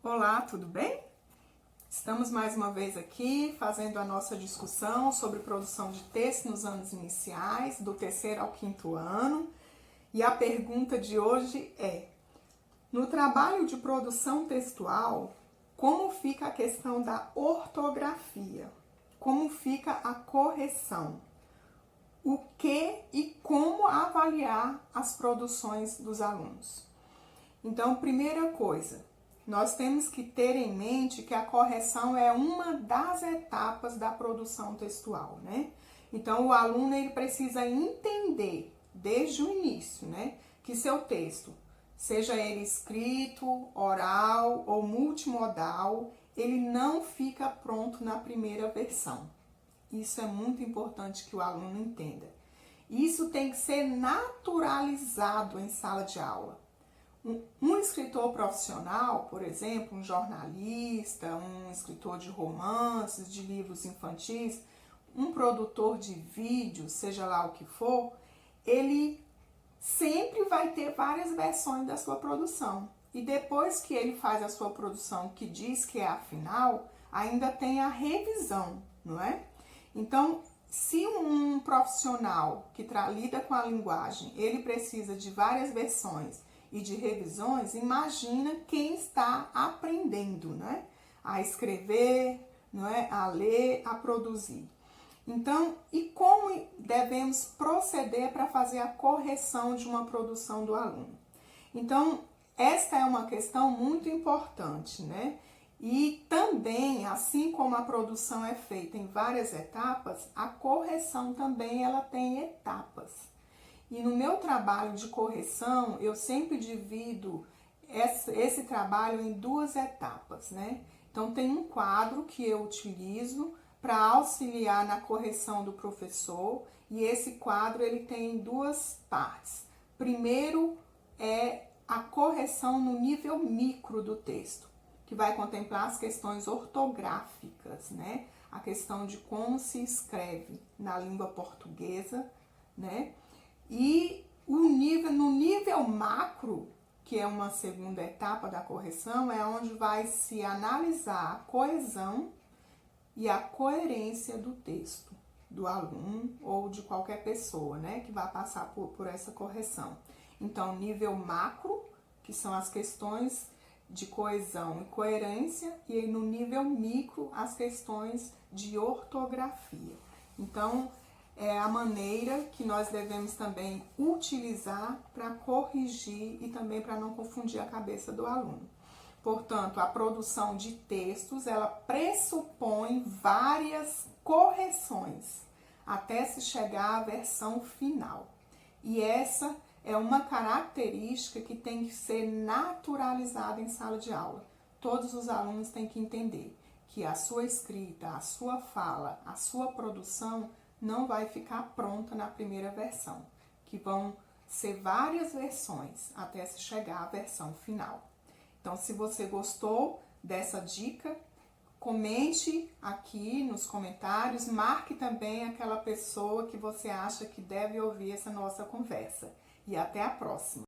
Olá, tudo bem? Estamos mais uma vez aqui fazendo a nossa discussão sobre produção de texto nos anos iniciais, do terceiro ao quinto ano. E a pergunta de hoje é: no trabalho de produção textual, como fica a questão da ortografia? Como fica a correção? O que e como avaliar as produções dos alunos? Então, primeira coisa, nós temos que ter em mente que a correção é uma das etapas da produção textual, né? Então, o aluno ele precisa entender desde o início, né, que seu texto, seja ele escrito, oral ou multimodal, ele não fica pronto na primeira versão. Isso é muito importante que o aluno entenda. Isso tem que ser naturalizado em sala de aula. Um escritor profissional, por exemplo, um jornalista, um escritor de romances, de livros infantis, um produtor de vídeos, seja lá o que for, ele sempre vai ter várias versões da sua produção. E depois que ele faz a sua produção, que diz que é a final, ainda tem a revisão, não é? Então, se um profissional que lida com a linguagem, ele precisa de várias versões e de revisões, imagina quem está aprendendo, né? A escrever, não é? A ler, a produzir. Então, e como devemos proceder para fazer a correção de uma produção do aluno? Então, esta é uma questão muito importante, né? E também, assim como a produção é feita em várias etapas, a correção também ela tem etapas. E no meu trabalho de correção, eu sempre divido esse trabalho em duas etapas, né? Então, tem um quadro que eu utilizo para auxiliar na correção do professor, e esse quadro ele tem duas partes. Primeiro é a correção no nível micro do texto, que vai contemplar as questões ortográficas, né? A questão de como se escreve na língua portuguesa, né? E no nível macro, que é uma segunda etapa da correção, é onde vai se analisar a coesão e a coerência do texto do aluno ou de qualquer pessoa, né, que vai passar por essa correção. Então, nível macro, que são as questões de coesão e coerência, e no nível micro, as questões de ortografia. Então, é a maneira que nós devemos também utilizar para corrigir e também para não confundir a cabeça do aluno. Portanto, a produção de textos, ela pressupõe várias correções até se chegar à versão final. E essa é uma característica que tem que ser naturalizada em sala de aula. Todos os alunos têm que entender que a sua escrita, a sua fala, a sua produção não vai ficar pronta na primeira versão, que vão ser várias versões até se chegar à versão final. Então, se você gostou dessa dica, comente aqui nos comentários, marque também aquela pessoa que você acha que deve ouvir essa nossa conversa. E até a próxima!